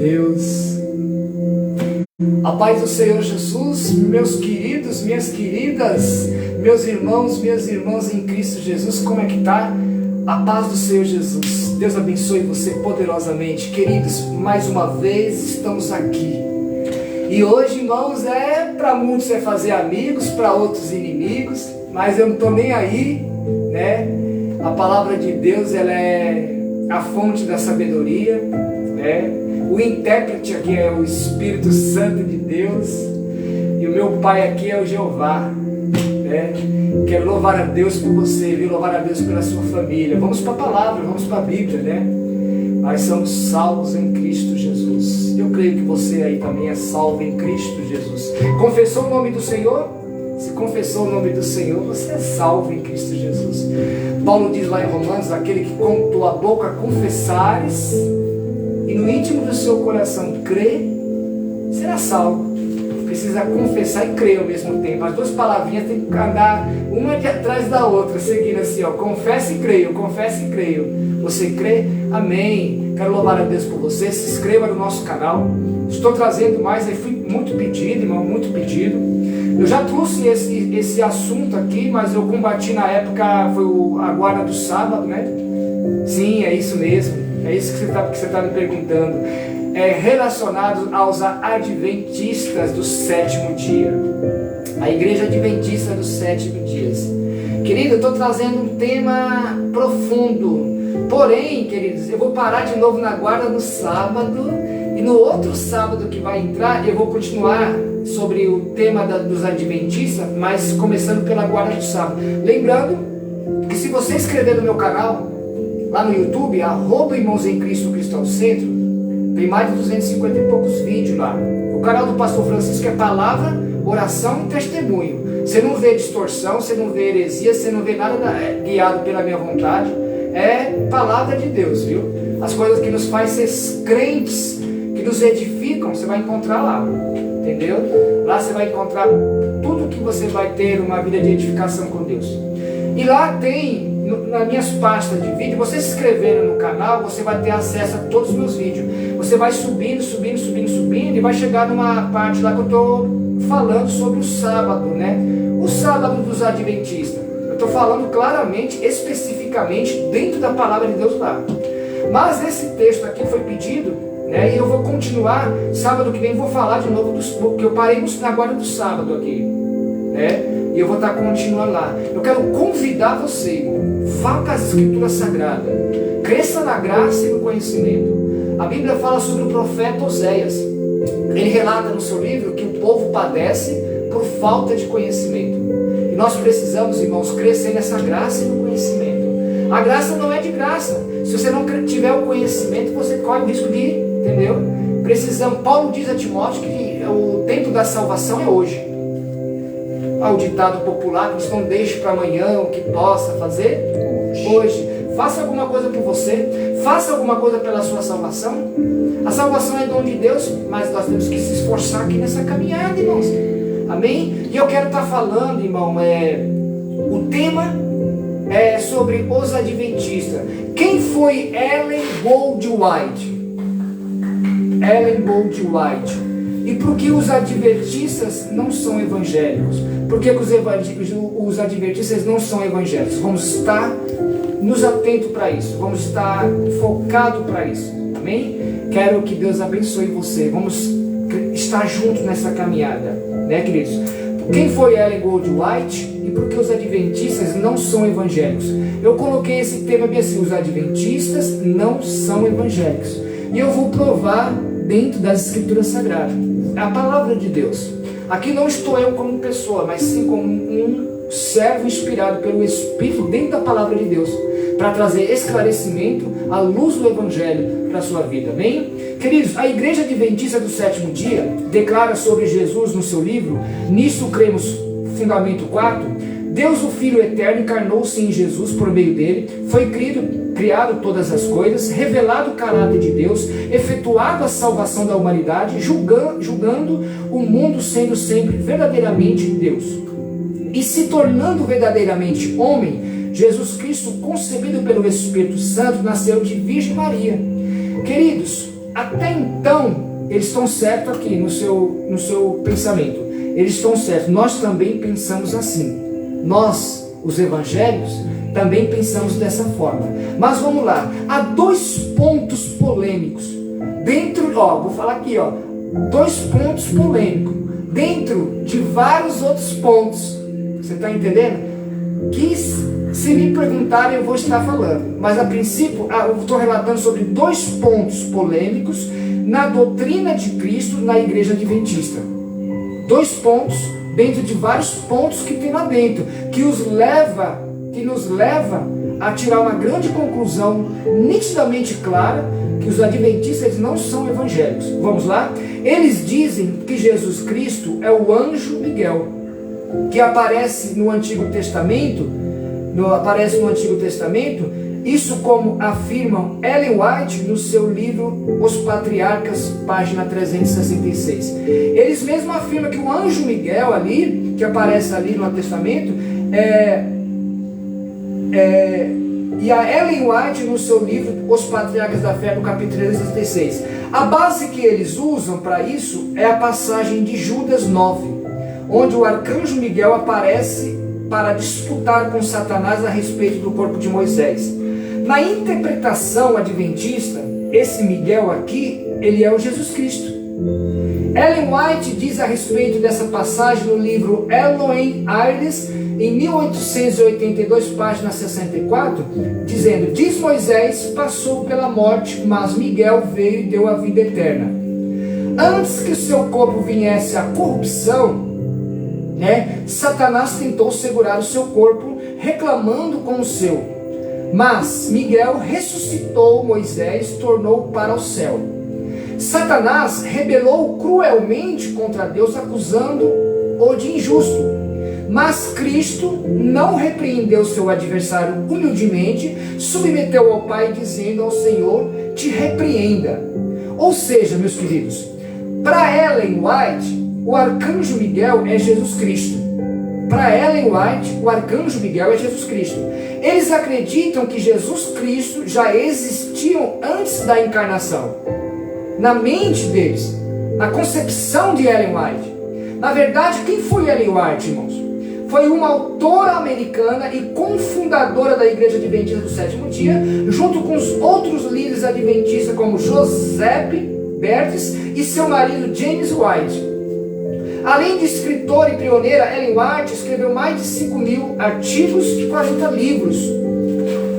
Deus. A paz do Senhor Jesus, meus queridos, minhas queridas, meus irmãos, minhas irmãs em Cristo Jesus, como é que tá? A paz do Senhor Jesus. Deus abençoe você poderosamente. Queridos, mais uma vez estamos aqui. E hoje, irmãos, para muitos é fazer amigos, para outros inimigos, mas eu não estou nem aí, né? A palavra de Deus, ela é a fonte da sabedoria, né? O intérprete aqui é o Espírito Santo de Deus, e o meu Pai aqui é o Jeová, né? Quero louvar a Deus por você, viu? Louvar a Deus pela sua família. Vamos para a palavra, vamos para a Bíblia, né? Nós somos salvos em Cristo Jesus. Eu creio que você aí também é salvo em Cristo Jesus. Confessou o nome do Senhor? Se confessou o nome do Senhor, você é salvo em Cristo Jesus. Paulo diz lá em Romanos: aquele que com tua boca confessares e no íntimo do seu coração crê, será salvo. Precisa confessar e crer ao mesmo tempo. As duas palavrinhas têm que andar uma de atrás da outra, seguindo assim, ó. Confesso e creio, confesso e creio. Você crê? Amém. Quero louvar a Deus por você. Se inscreva no nosso canal. Estou trazendo mais, aí fui muito pedido, irmão, muito pedido. Eu já trouxe esse assunto aqui, mas eu combati na época, foi a guarda do sábado, né? Sim, é isso mesmo. É isso que você está me perguntando. Relacionado aos adventistas do sétimo dia. A igreja adventista dos 7 dias. Querido, eu estou trazendo um tema profundo. Porém, queridos, eu vou parar de novo na guarda no sábado. E no outro sábado que vai entrar, eu vou continuar sobre o tema dos adventistas, mas começando pela guarda do sábado. Lembrando que se você inscrever no meu canal, lá no YouTube, @Irmãos em Cristo, Cristo ao Centro, tem mais de 250 e poucos vídeos lá. O canal do Pastor Francisco é palavra, oração e testemunho. Você não vê distorção, você não vê heresia, você não vê nada guiado pela minha vontade. É palavra de Deus, viu? As coisas que nos faz ser crentes, que nos edificam, você vai encontrar lá. Entendeu? Lá você vai encontrar tudo que você vai ter uma vida de edificação com Deus. E lá tem, nas minhas pastas de vídeo, você se inscrevendo no canal, você vai ter acesso a todos os meus vídeos. Você vai subindo e vai chegar numa parte lá que eu estou falando sobre o sábado, né? O sábado dos adventistas. Eu estou falando claramente, especificamente, dentro da palavra de Deus lá. Mas esse texto aqui foi pedido, né? E eu vou continuar, sábado que vem vou falar de novo, porque eu parei na guarda do sábado aqui, né? E eu vou estar continuando lá. Eu quero convidar você, vá para as Escrituras Sagradas, cresça na graça e no conhecimento. A Bíblia fala sobre o profeta Oséias. Ele relata no seu livro que o povo padece por falta de conhecimento. E nós precisamos, irmãos, crescer nessa graça e no conhecimento. A graça não é de graça. Se você não tiver o conhecimento, você corre o risco de, entendeu? Precisamos. Paulo diz a Timóteo que o tempo da salvação é hoje. Ao ditado popular, que não deixe para amanhã o que possa fazer hoje. Faça alguma coisa por você, faça alguma coisa pela sua salvação. A salvação é dom de Deus, mas nós temos que se esforçar aqui nessa caminhada, irmãos. Amém? E eu quero estar falando, irmão, o tema é sobre os adventistas. Quem foi Ellen Goldwhite? Ellen Goldwhite. E por que os adventistas não são evangélicos? Por que os adventistas não são evangélicos? Vamos estar nos atentos para isso. Vamos estar focados para isso. Amém? Quero que Deus abençoe você. Vamos estar juntos nessa caminhada. Né, queridos? Quem foi Ellen Goldwhite e por que os adventistas não são evangélicos? Eu coloquei esse tema bem assim: os adventistas não são evangélicos. E eu vou provar dentro das Escrituras Sagradas. A palavra de Deus. Aqui não estou eu como pessoa, mas sim como um servo inspirado pelo Espírito dentro da palavra de Deus, para trazer esclarecimento à luz do Evangelho para a sua vida. Amém? Queridos, a Igreja Adventista do Sétimo Dia declara sobre Jesus no seu livro Nisso Cremos, fundamento 4: Deus, o Filho Eterno, encarnou-se em Jesus por meio dele, foi criado todas as coisas, revelado o caráter de Deus, efetuado a salvação da humanidade, julgando o mundo sendo sempre verdadeiramente Deus. E se tornando verdadeiramente homem, Jesus Cristo, concebido pelo Espírito Santo, nasceu de Virgem Maria. Queridos, até então, eles estão certos aqui no seu pensamento. Eles estão certos. Nós também pensamos assim. Nós, os evangélicos, também pensamos dessa forma. Mas vamos lá. Há 2 pontos polêmicos. Vou falar aqui, 2 pontos polêmicos. Dentro de vários outros pontos. Você está entendendo? Que se me perguntarem eu vou estar falando. Mas a princípio, eu estou relatando sobre 2 pontos polêmicos na doutrina de Cristo na igreja adventista. 2 pontos dentro de vários pontos que tem lá dentro, que nos leva a tirar uma grande conclusão nitidamente clara, que os adventistas eles não são evangélicos. Vamos lá? Eles dizem que Jesus Cristo é o anjo Miguel, que aparece no Antigo Testamento, isso como afirmam Ellen White no seu livro Os Patriarcas, página 366. Eles mesmos afirmam que o anjo Miguel ali, que aparece ali no Testamento, e a Ellen White no seu livro Os Patriarcas da Fé, no capítulo 366. A base que eles usam para isso é a passagem de Judas 9, onde o arcanjo Miguel aparece para disputar com Satanás a respeito do corpo de Moisés. Na interpretação adventista, esse Miguel aqui, ele é o Jesus Cristo. Ellen White diz a respeito dessa passagem no livro Elohim Iris, em 1882, página 64, dizendo: diz Moisés passou pela morte, mas Miguel veio e deu a vida eterna. Antes que o seu corpo viesse à corrupção, Satanás tentou segurar o seu corpo, reclamando com o seu. Mas Miguel ressuscitou Moisés, tornou-o para o céu. Satanás rebelou cruelmente contra Deus, acusando-o de injusto. Mas Cristo não repreendeu seu adversário humildemente, submeteu ao Pai, dizendo ao Senhor: te repreenda. Ou seja, meus queridos, para Ellen White, o arcanjo Miguel é Jesus Cristo. Para Ellen White, o arcanjo Miguel é Jesus Cristo. Eles acreditam que Jesus Cristo já existiam antes da encarnação. Na mente deles, na concepção de Ellen White. Na verdade, quem foi Ellen White, irmãos? Foi uma autora americana e cofundadora da Igreja Adventista do Sétimo Dia, junto com os outros líderes adventistas como Joseph Bertis e seu marido James White. Além de escritora e pioneira, Ellen White escreveu mais de 5.000 artigos e 40 livros.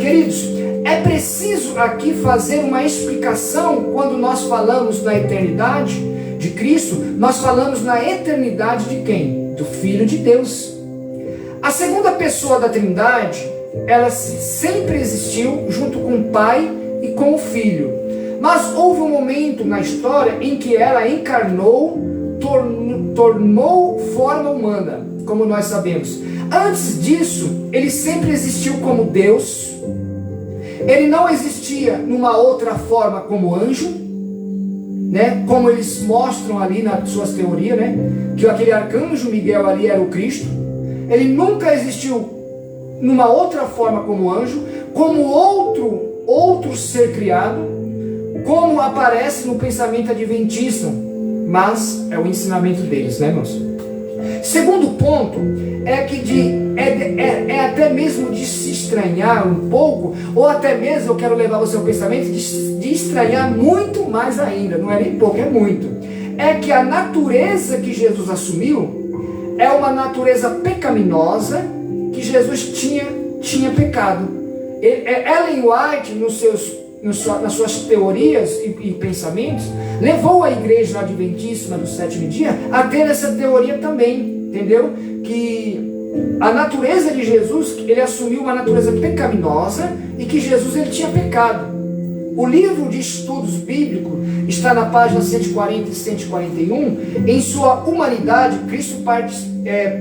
Queridos, é preciso aqui fazer uma explicação quando nós falamos na eternidade de Cristo, nós falamos na eternidade de quem? Do Filho de Deus. A segunda pessoa da Trindade, ela sempre existiu junto com o Pai e com o Filho. Mas houve um momento na história em que ela encarnou, tornou forma humana, como nós sabemos. Antes disso, ele sempre existiu como Deus. Ele não existia numa outra forma como anjo, como eles mostram ali nas suas teorias, que aquele arcanjo Miguel ali era o Cristo. Ele nunca existiu numa outra forma como anjo, como outro ser criado, como aparece no pensamento adventista. Mas é o ensinamento deles, irmãos? Segundo ponto é que é até mesmo de se estranhar um pouco, ou até mesmo eu quero levar o seu pensamento de estranhar muito mais ainda, não é nem pouco, é muito. É que a natureza que Jesus assumiu é uma natureza pecaminosa que Jesus tinha pecado. Ellen White, nas suas teorias e pensamentos, levou a igreja adventíssima do sétimo dia a ter essa teoria também, entendeu? Que a natureza de Jesus, ele assumiu uma natureza pecaminosa e que Jesus ele tinha pecado. O livro de estudos bíblicos está na página 140 e 141. Em sua humanidade, Cristo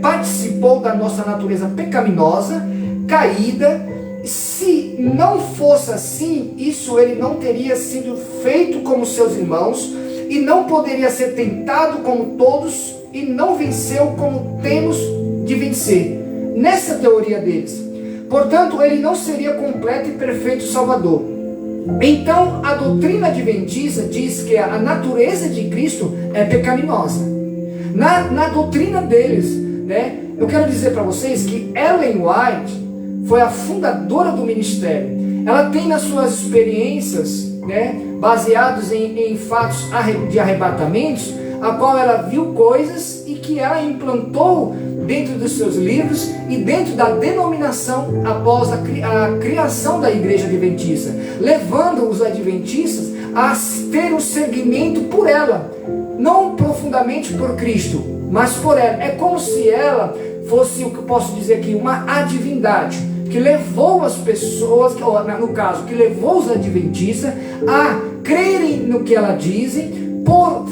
participou da nossa natureza pecaminosa, caída. Se não fosse assim, ele não teria sido feito como seus irmãos, e não poderia ser tentado como todos, e não venceu como temos de vencer. Nessa teoria deles. Portanto, ele não seria completo e perfeito Salvador. Então, a doutrina adventista diz que a natureza de Cristo é pecaminosa. Na doutrina deles, né, eu quero dizer para vocês que Ellen White foi a fundadora do ministério. Ela tem nas suas experiências, né, baseados em fatos de arrebatamentos, a qual ela viu coisas e que ela implantou dentro dos seus livros e dentro da denominação após a criação da igreja adventista, levando os adventistas a ter um seguimento por ela, não profundamente por Cristo, mas por ela. É como se ela fosse, o que eu posso dizer aqui, uma divindade, que levou as pessoas, no caso, que levou os adventistas a crerem no que ela diz, por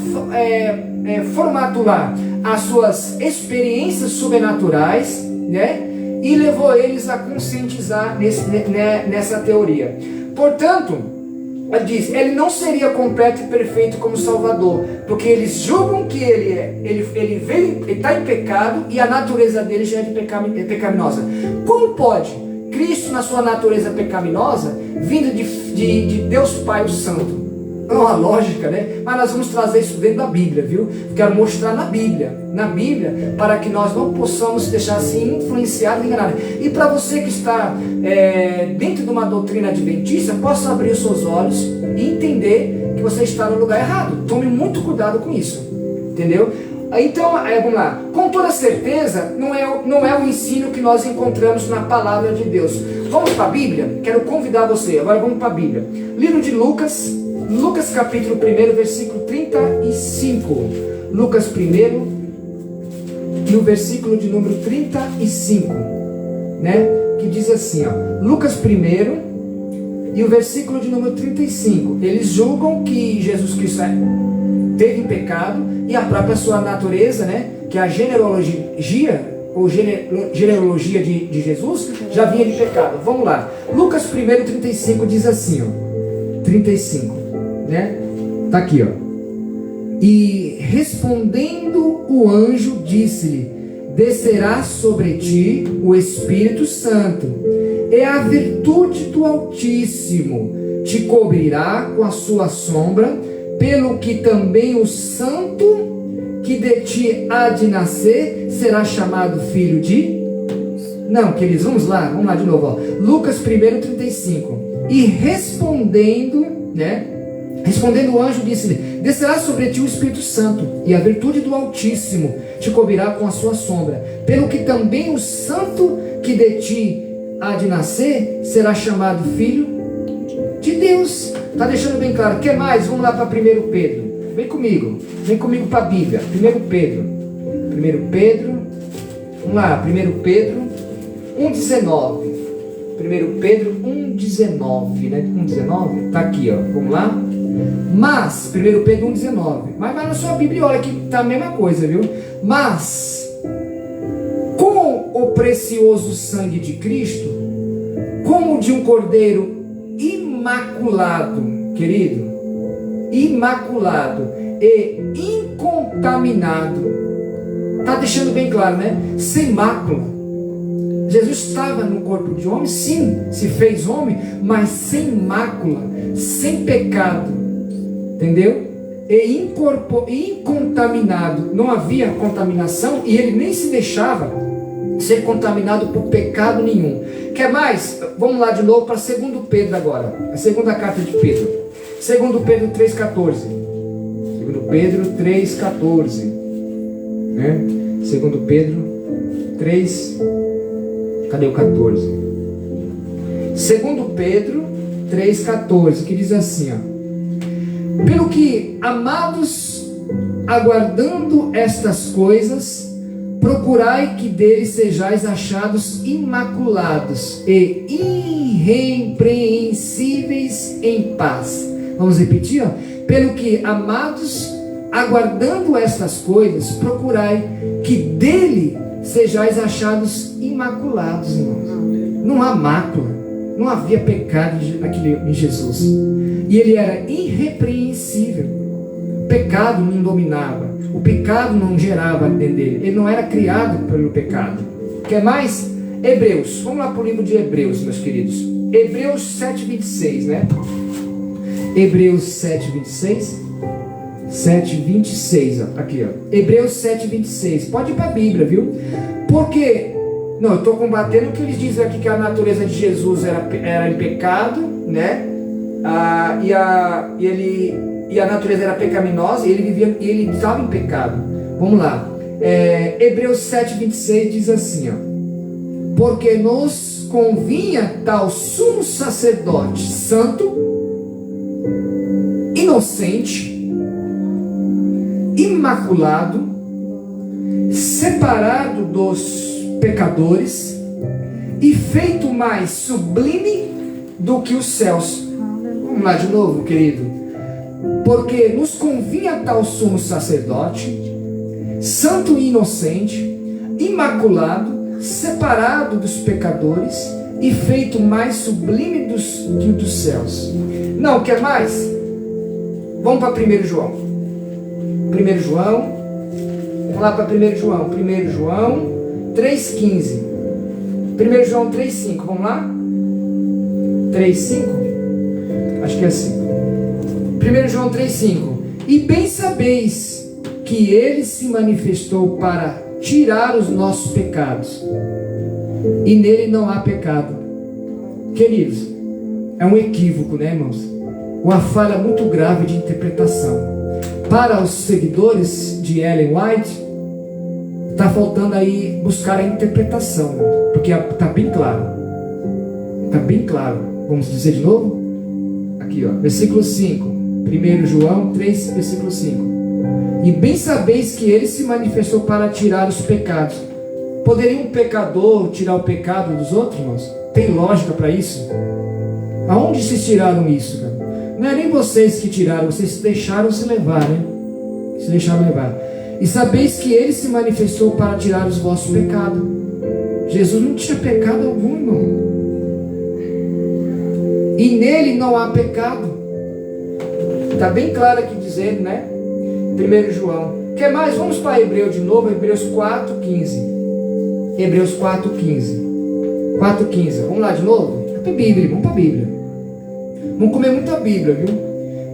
formatular as suas experiências sobrenaturais, né? E levou eles a conscientizar nessa teoria. Portanto, ela diz, ele não seria completo e perfeito como Salvador, porque eles julgam que ele está em pecado e a natureza dele já é pecaminosa. Como pode Cristo, na sua natureza pecaminosa, vindo de Deus Pai o Santo? É uma lógica, né? Mas nós vamos trazer isso dentro da Bíblia, viu? Quero mostrar na Bíblia, para que nós não possamos deixar assim influenciado e enganado. E para você que está dentro de uma doutrina adventista, possa abrir os seus olhos e entender que você está no lugar errado. Tome muito cuidado com isso, entendeu? Então, vamos lá. Com toda certeza, não é o ensino que nós encontramos na palavra de Deus. Vamos para a Bíblia? Quero convidar você. Agora vamos para a Bíblia. Livro de Lucas capítulo 1, versículo 35. Lucas 1 e o versículo de número 35, né? Que diz assim, ó, Lucas 1 e o versículo de número 35. Eles julgam que Jesus Cristo teve pecado e a própria sua natureza, né? Que a genealogia de Jesus já vinha de pecado. Vamos lá. Lucas 1, 35 diz assim, ó, 35. Né? Tá aqui, ó. E respondendo o anjo disse-lhe: descerá sobre ti o Espírito Santo, e a virtude do Altíssimo te cobrirá com a sua sombra, pelo que também o santo que de ti há de nascer será chamado filho de... Não, queridos, vamos lá de novo, ó. Lucas 1, 35. E respondendo, né? Respondendo o anjo, disse-lhe: descerá sobre ti o Espírito Santo, e a virtude do Altíssimo te cobrirá com a sua sombra, pelo que também o santo que de ti há de nascer será chamado filho de Deus. Está deixando bem claro. Quer mais? Vamos lá para 1 Pedro. Vem comigo para a Bíblia. 1 Pedro, vamos lá, 1 Pedro 1,19. 1 Pedro 1,19, né? 1,19, está aqui, ó. Vamos lá. Mas, 1 Pedro 1,19. Mas vai na sua Bíblia, olha que está a mesma coisa, viu? Mas, com o precioso sangue de Cristo, como de um cordeiro imaculado, querido, imaculado e incontaminado, está deixando bem claro, né? Sem mácula. Jesus estava no corpo de homem, sim, se fez homem, mas sem mácula, sem pecado, entendeu? E incontaminado, não havia contaminação e ele nem se deixava ser contaminado por pecado nenhum. Quer mais? Vamos lá de novo para 2 Pedro agora, a segunda carta de Pedro, 2 Pedro 3,14. 2 Pedro 3,14, né? 2 Pedro 3, cadê o 14? 2 Pedro 3,14, que diz assim, ó: pelo que, amados, aguardando estas coisas, procurai que deles sejais achados imaculados e irrepreensíveis em paz. Vamos repetir, ó? Pelo que, amados, aguardando estas coisas, procurai que dele sejais achados imaculados, irmãos. Não há mácula, não havia pecado em Jesus. E ele era irrepreensível. O pecado não dominava, o pecado não gerava dentro dele. Ele não era criado pelo pecado. Quer mais? Hebreus. Vamos lá para o livro de Hebreus, meus queridos. Hebreus 7,26, né? Hebreus 7:26. 7:26, ó, aqui, ó. Hebreus 7:26. Pode ir para a Bíblia, viu? Porque, não, eu estou combatendo o que eles dizem aqui, que a natureza de Jesus era em pecado, né? E a natureza era pecaminosa, e ele estava em pecado. Vamos lá. Hebreus 7:26 diz assim, ó. Porque nos convinha tal sumo sacerdote santo, inocente, imaculado, separado dos pecadores e feito mais sublime do que os céus. Vamos lá de novo, querido. Porque nos convinha tal sumo sacerdote, santo e inocente, imaculado, separado dos pecadores e feito mais sublime que o dos céus. Não, quer mais? Vamos para 1 João. 1 João. Vamos lá para 1 João. 1 João 3,15. 1 João 3,5. Vamos lá? 3,5? Acho que é assim. 1 João 3,5. E bem sabeis que ele se manifestou para tirar os nossos pecados, e nele não há pecado. Queridos, é um equívoco, né, irmãos? Uma falha muito grave de interpretação. Para os seguidores de Ellen White, está faltando aí buscar a interpretação, porque está bem claro. Está bem claro. Vamos dizer de novo? Aqui, ó, versículo 5. 1 João 3, versículo 5. E bem sabeis que ele se manifestou para tirar os pecados. Poderia um pecador tirar o pecado dos outros, irmãos? Tem lógica para isso? Aonde vocês tiraram isso, cara? Não é nem vocês que tiraram, vocês deixaram se levar, né? Se deixaram levar. E sabeis que ele se manifestou para tirar os vossos pecados. Jesus não tinha pecado algum, irmão. E nele não há pecado. Está bem claro aqui dizendo, né? 1 João. Quer mais? Vamos para Hebreus de novo. Hebreus 4,15. Hebreus 4,15. 4,15. Vamos lá de novo? Vamos para a Bíblia. Vamos para a Bíblia. Vamos comer muita Bíblia, viu?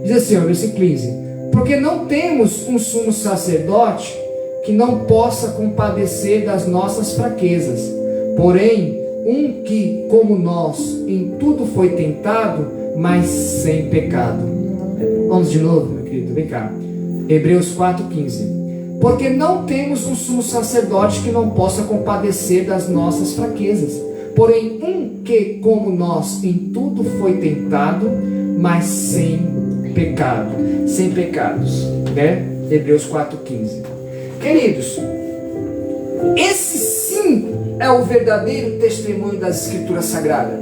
Diz assim, ó, versículo 15. Porque não temos um sumo sacerdote que não possa compadecer das nossas fraquezas. Porém, um que, como nós, em tudo foi tentado, mas sem pecado. Vamos de novo, meu querido. Vem cá. Hebreus 4,15. Porque não temos um sumo sacerdote que não possa compadecer das nossas fraquezas. Porém, um que, como nós, em tudo foi tentado, mas sem pecado. Sem pecados. Né? Hebreus 4,15. Queridos, esse sim é o verdadeiro testemunho das Escrituras Sagradas.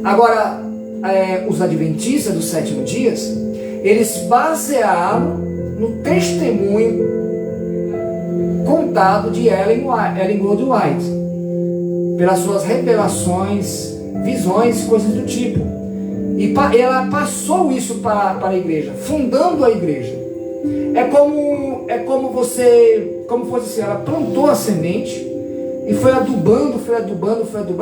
Agora, os adventistas dos 7º dias, eles basearam no testemunho contado de Ellen White, pelas suas revelações, visões, coisas do tipo. E ela passou isso para a igreja, fundando a igreja. É como fosse assim, ela plantou a semente e foi adubando,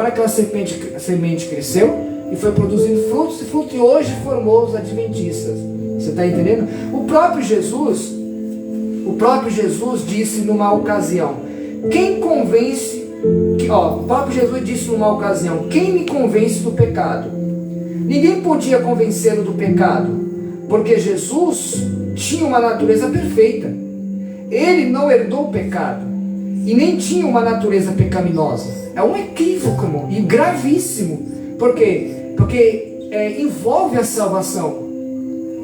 aquela semente cresceu e foi produzindo frutos, e hoje formou os adventistas. Você está entendendo? O próprio Jesus disse numa ocasião, o próprio Jesus disse numa ocasião, quem me convence do pecado? Ninguém podia convencê-lo do pecado, porque Jesus tinha uma natureza perfeita. Ele não herdou o pecado e nem tinha uma natureza pecaminosa. É um equívoco, irmão, e gravíssimo. Por quê? Porque envolve a salvação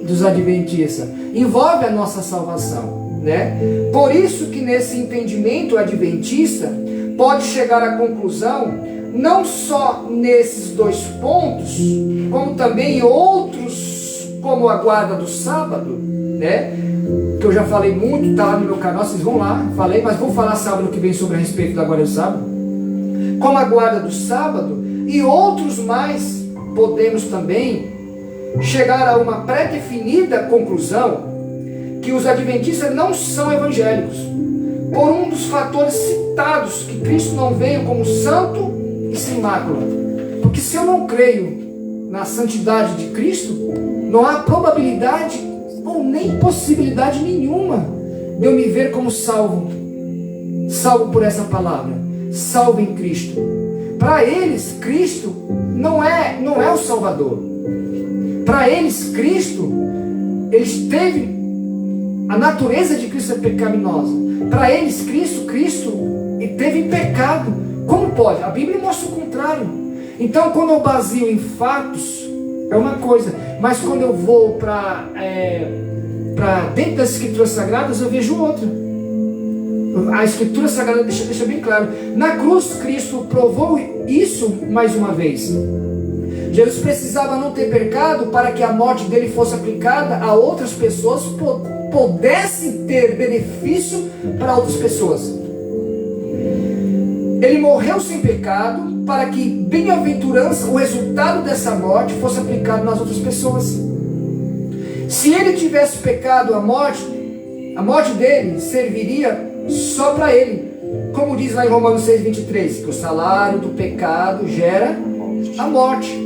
dos adventistas, envolve a nossa salvação, né? Por isso que nesse entendimento adventista pode chegar à conclusão, não só nesses dois pontos, como também em outros, como a guarda do sábado, né? Que eu já falei muito, está lá no meu canal, vocês vão lá, falei, mas vou falar sábado que vem sobre a respeito da guarda do sábado, como a guarda do sábado e outros mais, podemos também chegar a uma pré-definida conclusão que os adventistas não são evangélicos, por um dos fatores citados, que Cristo não veio como santo e sem mácula. Porque se eu não creio na santidade de Cristo, Não há probabilidade ou nem possibilidade nenhuma de eu me ver como salvo por essa palavra, salvo em Cristo. Para eles, Cristo não é o Salvador. Para eles, Cristo, eles teve a natureza de Cristo é pecaminosa. Para eles, Cristo teve pecado. Como pode? A Bíblia mostra o contrário. Então, quando eu baseio em fatos, é uma coisa, mas quando eu vou para dentro das Escrituras Sagradas, eu vejo outra. A Escritura Sagrada deixa bem claro. Na cruz, Cristo provou isso mais uma vez. Jesus precisava não ter pecado para que a morte dele fosse aplicada a outras pessoas, pudessem ter benefício para outras pessoas. Ele morreu sem pecado para que bem-aventurança, o resultado dessa morte, fosse aplicado nas outras pessoas. Se ele tivesse pecado, a morte dele serviria só para ele. Como diz lá em Romanos 6,23, que o salário do pecado gera a morte.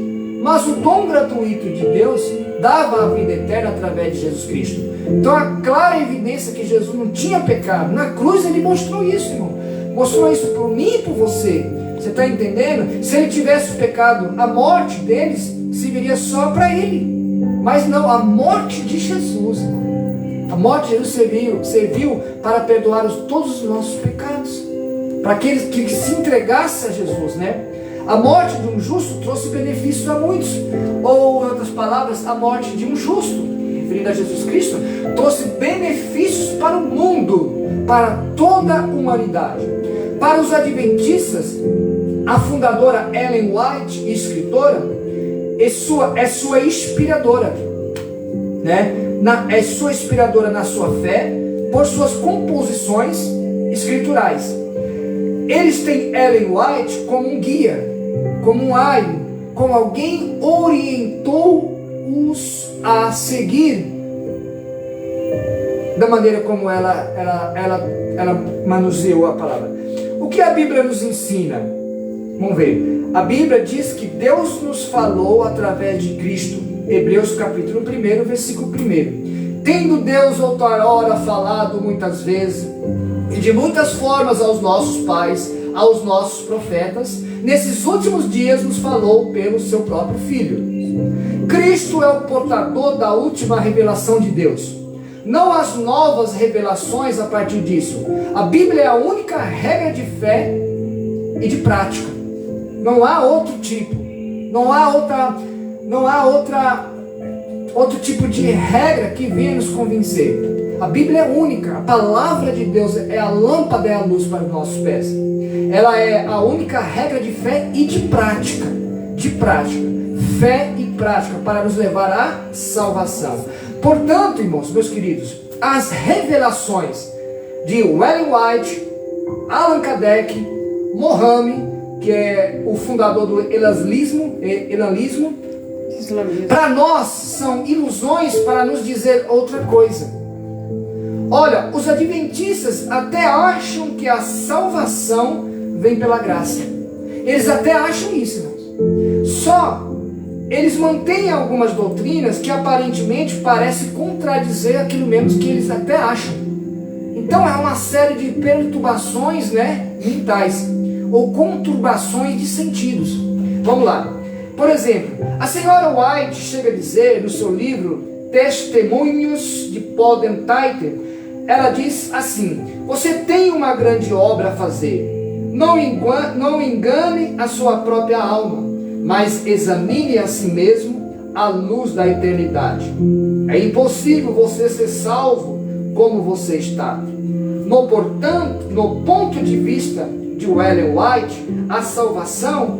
Mas o dom gratuito de Deus dava a vida eterna através de Jesus Cristo. Então a clara evidência que Jesus não tinha pecado. Na cruz ele mostrou isso, irmão. Mostrou isso por mim e por você. Você está entendendo? Se ele tivesse pecado, a morte deles serviria só para ele. Mas não, a morte de Jesus, a morte de Jesus serviu para perdoar todos os nossos pecados. Para aqueles que se entregassem a Jesus, né? A morte de um justo trouxe benefícios a muitos. Ou, em outras palavras, a morte de um justo, referindo a Jesus Cristo, trouxe benefícios para o mundo, para toda a humanidade. Para os adventistas, a fundadora Ellen White, escritora, é sua inspiradora, né? É sua inspiradora na sua fé, por suas composições escriturais. Eles têm Ellen White como um guia, como um aio, como alguém orientou-os a seguir da maneira como ela manuseou a palavra. O que a Bíblia nos ensina? Vamos ver. A Bíblia diz que Deus nos falou através de Cristo. Hebreus capítulo 1, versículo 1. Tendo Deus outrora falado muitas vezes e de muitas formas aos nossos pais, aos nossos profetas, nesses últimos dias nos falou pelo seu próprio Filho. Cristo é o portador da última revelação de Deus, não as novas revelações a partir disso. A Bíblia é a única regra de fé e de prática. Não há outro tipo, não há outro tipo de regra que venha nos convencer. A Bíblia é única, a palavra de Deus é a lâmpada e a luz para os nossos pés. Ela é a única regra de fé e de prática, fé e prática para nos levar à salvação. Portanto, irmãos, meus queridos, as revelações de Ellen White, Allan Kardec, Mohammed, que é o fundador do elanismo, para nós são ilusões para nos dizer outra coisa. Olha, os adventistas até acham que a salvação vem pela graça. Eles até acham isso, irmãos. Só eles mantêm algumas doutrinas que aparentemente parecem contradizer aquilo mesmo que eles até acham. Então é uma série de perturbações, né, mentais, ou conturbações de sentidos. Vamos lá. Por exemplo, a senhora White chega a dizer no seu livro Testemunhos de Podden Titan, ela diz assim: você tem uma grande obra a fazer. Não engane a sua própria alma, mas examine a si mesmo à luz da eternidade. É impossível você ser salvo como você está. Portanto, no ponto de vista de Ellen White, a salvação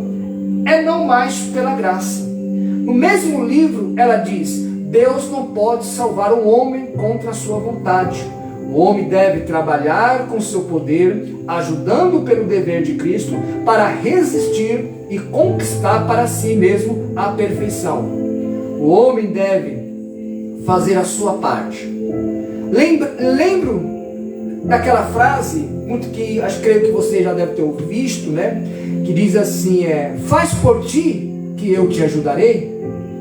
é não mais pela graça. No mesmo livro, ela diz: Deus não pode salvar um homem contra a sua vontade. O homem deve trabalhar com seu poder, ajudando pelo dever de Cristo, para resistir e conquistar para si mesmo a perfeição. O homem deve fazer a sua parte. Lembro daquela frase, muito que creio que você já deve ter visto, né? Que diz assim: faz por ti que eu te ajudarei.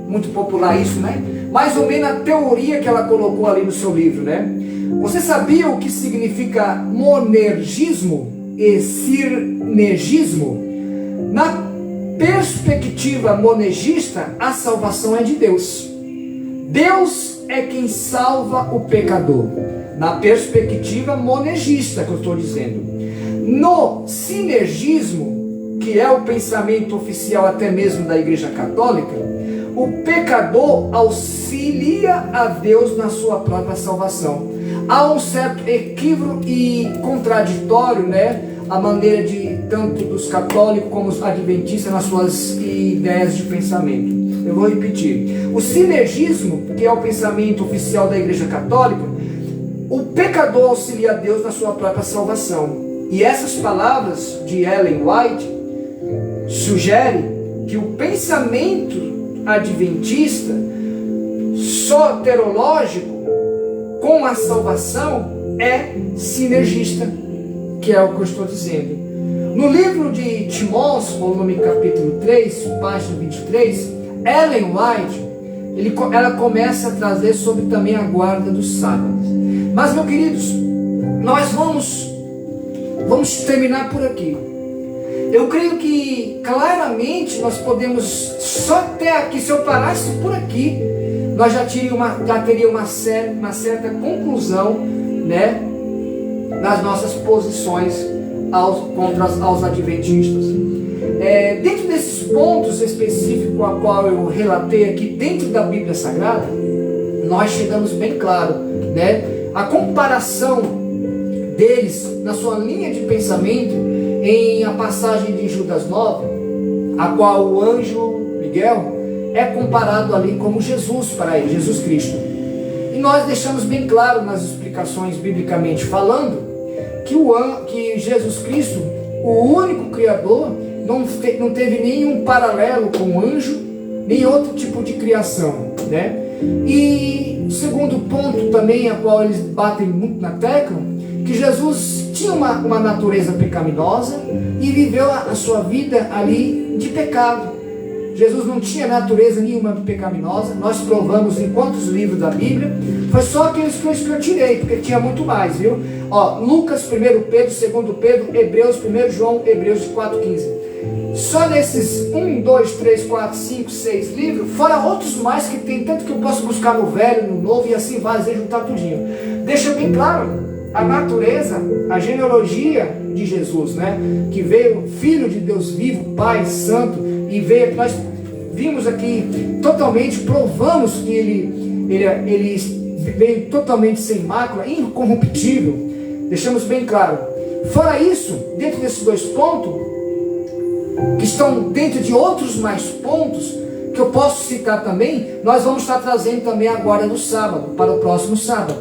Muito popular isso, né? mais ou menos a teoria que ela colocou ali no seu livro, né? Você sabia o que significa monergismo e sinergismo? Na perspectiva monergista, a salvação é de Deus. Deus é quem salva o pecador. Na perspectiva monergista que eu estou dizendo. No sinergismo, que é o pensamento oficial até mesmo da Igreja Católica, o pecador auxilia a Deus na sua própria salvação. Há um certo equívoco e contraditório, né? A maneira de tanto dos católicos como os adventistas nas suas ideias de pensamento. Eu vou repetir. O sinergismo, que é o pensamento oficial da Igreja Católica, o pecador auxilia a Deus na sua própria salvação. E essas palavras de Ellen White sugerem que o pensamento adventista soterológico com a salvação é sinergista, que é o que eu estou dizendo. No livro de Timóteo, volume capítulo 3, página 23, Ellen White, ela começa a trazer sobre também a guarda dos sábados. Mas, meus queridos, nós vamos terminar por aqui. Eu creio que claramente nós podemos, só até aqui, se eu parasse por aqui, nós já teria uma certa conclusão, né, nas nossas posições contra os adventistas. Dentro desses pontos específicos a qual eu relatei aqui dentro da Bíblia Sagrada, nós chegamos bem claro, né, a comparação deles na sua linha de pensamento em a passagem de Judas 9, a qual o anjo Miguel é comparado ali como Jesus para ele, Jesus Cristo. E nós deixamos bem claro nas explicações biblicamente falando que Jesus Cristo, o único Criador, não teve nenhum paralelo com o anjo, nem outro tipo de criação, né? E o segundo ponto também, a qual eles batem muito na tecla, que Jesus tinha uma natureza pecaminosa e viveu a sua vida ali de pecado. Jesus não tinha natureza nenhuma pecaminosa. Nós provamos em quantos livros da Bíblia. Foi só aqueles que eu tirei, porque tinha muito mais, viu? Lucas, 1 Pedro, 2 Pedro, Hebreus, 1 João, Hebreus 4,15. Só nesses 1, 2, 3, 4, 5, 6 livros, fora outros mais que tem, tanto que eu posso buscar no Velho, no Novo, e assim vai, juntar tudinho. Deixa bem claro a natureza, a genealogia de Jesus, né? Que veio Filho de Deus vivo, Pai Santo, e veio, nós vimos aqui totalmente, provamos que ele veio totalmente sem mácula, incorruptível. Deixamos bem claro. Fora isso, dentro desses dois pontos, que estão dentro de outros mais pontos, que eu posso citar também, nós vamos estar trazendo também a guarda do sábado, para o próximo sábado.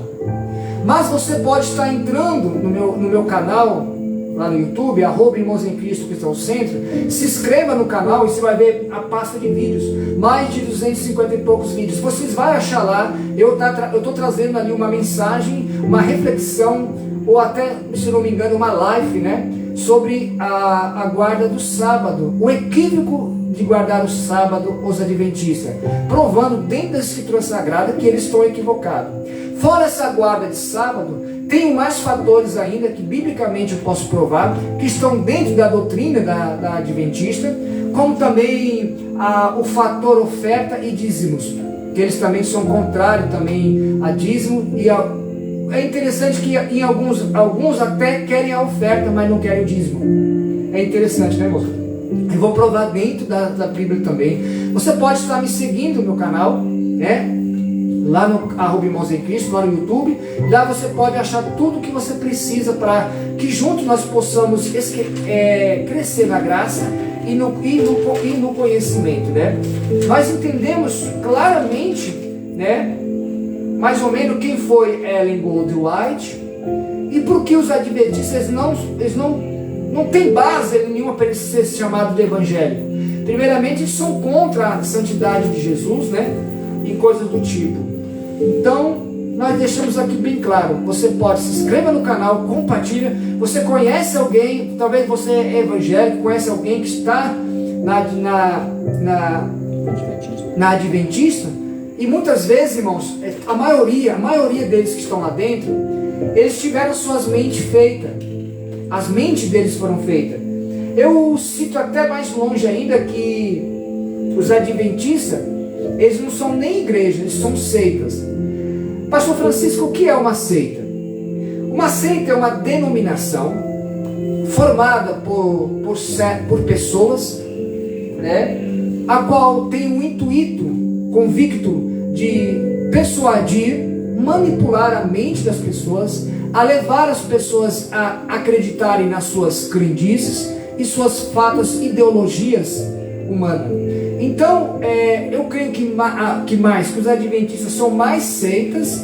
Mas você pode estar entrando no meu canal, lá no YouTube, @Irmãos em Cristo Cristão Centro. Se inscreva no canal e você vai ver a pasta de vídeos, mais de 250 e poucos vídeos. Vocês vão achar lá, eu estou trazendo ali uma mensagem, uma reflexão, ou até, se não me engano, uma live, né, sobre a guarda do sábado, o equívoco de guardar o sábado os adventistas, provando dentro da Escritura Sagrada que eles estão equivocados. Fora essa guarda de sábado, tem mais fatores ainda que biblicamente eu posso provar, que estão dentro da doutrina da adventista, como também o fator oferta e dízimos, que eles também são contrários também a dízimo, e é interessante que em alguns até querem a oferta, mas não querem o dízimo. É interessante, né, moça? Eu vou provar dentro da Bíblia também. Você pode estar me seguindo no meu canal, né? Lá no @Irmãos em Cristo, lá no YouTube. Lá você pode achar tudo que você precisa para que juntos nós possamos crescer na graça e no conhecimento, né? Nós entendemos claramente, né, mais ou menos quem foi Ellen White e por que os adventistas eles não têm base nenhuma para eles serem chamados de evangelho. Primeiramente, eles são contra a santidade de Jesus, né, e coisas do tipo. Então, nós deixamos aqui bem claro. Você pode se inscrever no canal, compartilha. Você conhece alguém, talvez você é evangélico, conhece alguém que está na Adventista, E muitas vezes, irmãos, a maioria deles que estão lá dentro, eles tiveram suas mentes feitas. As mentes deles foram feitas. Eu cito até mais longe ainda que os adventistas, eles não são nem igreja, eles são seitas. Pastor Francisco, o que é uma seita? Uma seita é uma denominação formada por pessoas, né, a qual tem um intuito convicto de persuadir, manipular a mente das pessoas, a levar as pessoas a acreditarem nas suas crendices e suas fatas ideologias humanas. Então, eu creio que os adventistas são mais seitas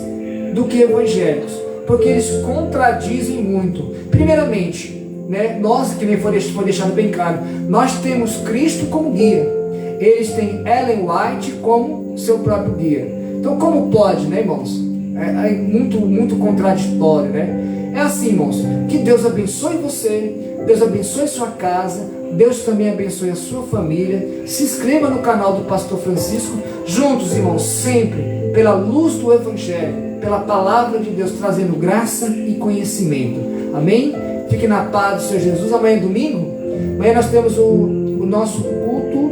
do que evangélicos, porque eles contradizem muito. Primeiramente, né, nós, que nem foi deixado bem claro, nós temos Cristo como guia. Eles têm Ellen White como seu próprio guia. Então, como pode, né, irmãos? É muito contraditório, né? É assim, irmãos, que Deus abençoe você, Deus abençoe sua casa, Deus também abençoe a sua família. Se inscreva no canal do Pastor Francisco. Juntos, irmãos, sempre pela luz do Evangelho, pela palavra de Deus, trazendo graça e conhecimento. Amém? Fique na paz do Senhor Jesus. Amanhã é domingo. Amanhã nós temos o nosso culto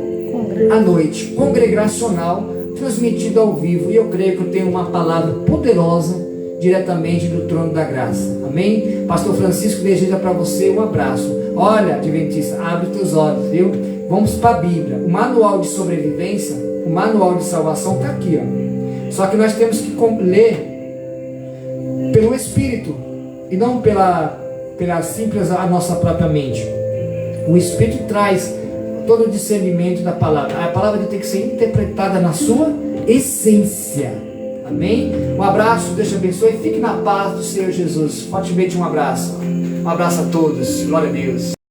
à noite, congregacional, transmitido ao vivo. E eu creio que eu tenho uma palavra poderosa diretamente do trono da graça. Amém? Pastor Francisco deseja para você um abraço. Olha, adventista, abre teus olhos, viu? Vamos para a Bíblia. O manual de sobrevivência, o manual de salvação está aqui, ó. Só que nós temos que ler pelo Espírito e não pela simples a nossa própria mente. O Espírito traz todo o discernimento da palavra. A palavra tem que ser interpretada na sua essência. Amém? Um abraço, Deus te abençoe. Fique na paz do Senhor Jesus. Fortemente um abraço. Um abraço a todos. Glória a Deus.